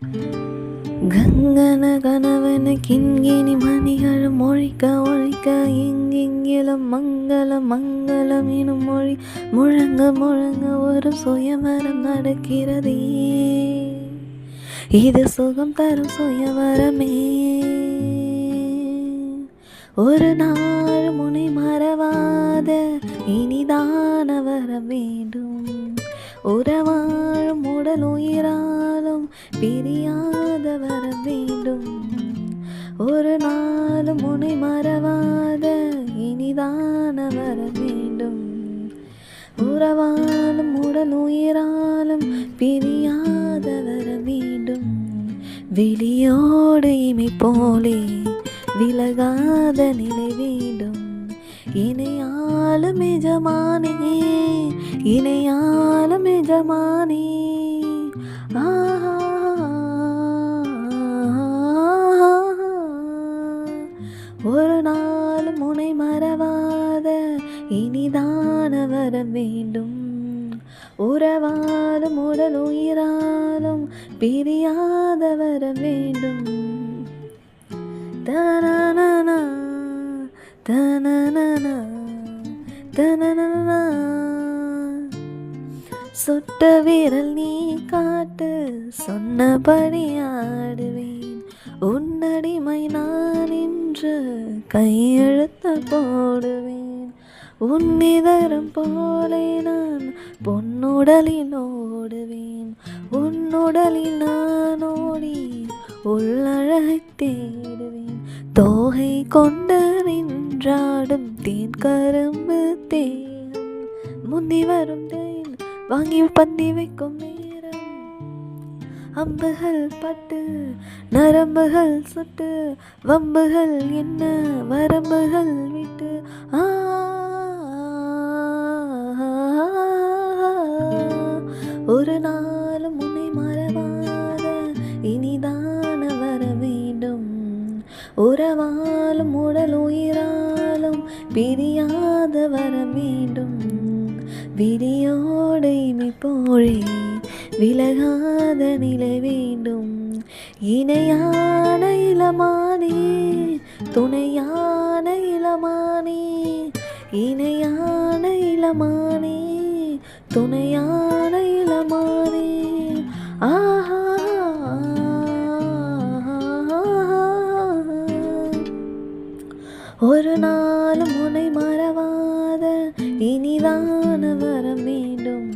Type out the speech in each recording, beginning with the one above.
கங்கன கனவன கிண்கிணி மணிகளும் ஒழிக்க ஒழிக்க எங்கெங்கிலும் மங்களம் மங்களம் எனும் மொழி முழங்க முழங்க ஒரு சுயவரம் நடக்கிறதே. இது சுகம் தரும் சுயவரமே. ஒரு நாள் முனை மறவாத இனிதான வர வேண்டும். உறவாழும் உடல் உயிராலும் பிரியாத வர வேண்டும். ஒரு நாள் முனை மறவாத இனிதான வர வேண்டும். உறவாலும் உடல் உயிராலும் பிரியாத வர வேண்டும். விழியோடு இமை போலே விலகாத நிலை வேண்டும். இணையாலும் எஜமானே இணையாலும் எஜமானே. ஒரு நாள் முனை மறவாத இனிதான வர வேண்டும். உறவாலும் உடல் உயிராலும் பிரியாத வர வேண்டும். தனனனா தனனனா தனனனா. சுட்ட விரல் நீ காட்டு சொன்னபடி ஆடுவேன். உன்னடிமை நான் இன்று கையெழுத்த போடுவேன். உன்னிதரம் போலே நான் பொன்னுடலில் ஓடுவேன். உன்னுடலில் நான் ஓடி உள்ளழகை தேடுவேன். தோகை கொண்டு நின்றாடும் தேன் கரும்பு தேன் முந்தி வரும் தேன் வாங்கி பந்தி வைக்கும் நேரம். அம்புகள் பட்டு நரம்புகள் சுட்டு வம்புகள் என்ன வரம்புகள் விட்டு ஒரு நாள் முனை மறவாத இனிதான வர வேண்டும். உறவாலும் உடல் உயிராலும் பிரியாத வர வேண்டும். விழியோடு இமை போலே விலகாத நிலை வேண்டும். இணையான இளமானே துணையான இளமானே. இணையான இளமானே துணையான இளமானே. ஆஹா ஒரு நாள் முனை மறவாத இனிதான வர வேண்டும்.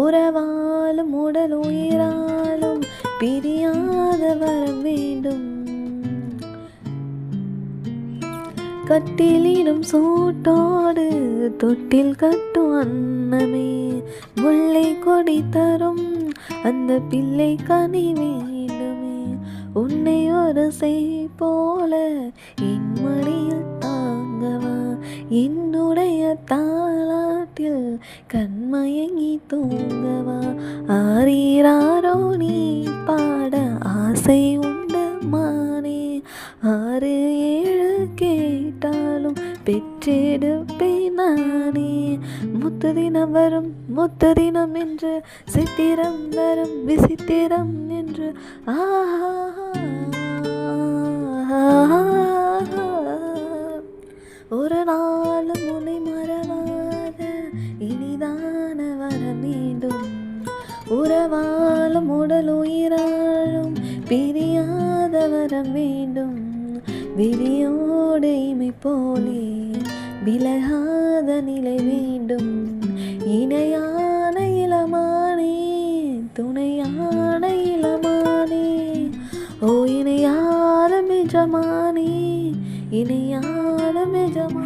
உறவாலும் உடல் உயிராலும் பிரியாத வர வேண்டும். கட்டிலிடும் சூட்டோடு தொட்டில் கட்டும் அன்னமே. முல்லை கொடி தரும் அந்த பிள்ளை கனி வேண்டுமே. உன்னை ஒரு செய் போல என் மடியில் தாங்கவா. என்னுடைய தாலாட்டில் கண்மயங்கி தூங்கவா. ஆரீராரோ நீ பாட ஆசை உண்டு மானே. 6 7 கேட்டாலும் பெற்றெடுப்பேன் நானே. முத்து தினம் வரும் முத்து தினம் என்று சித்திரம் வரும் விசித்திரம் என்று. ஒரு நாள் முனை மறவாத இனிதான வர வேண்டும். உறவாலும் உடல் உயிராலும் பிரியாத வர வேண்டும். விழியோடு இமை போலே விலகாத நிலை வேண்டும். இணையான இளமானே துணையான இளமானே. ஓ இணையான எஜமானே இணையான எஜமானே.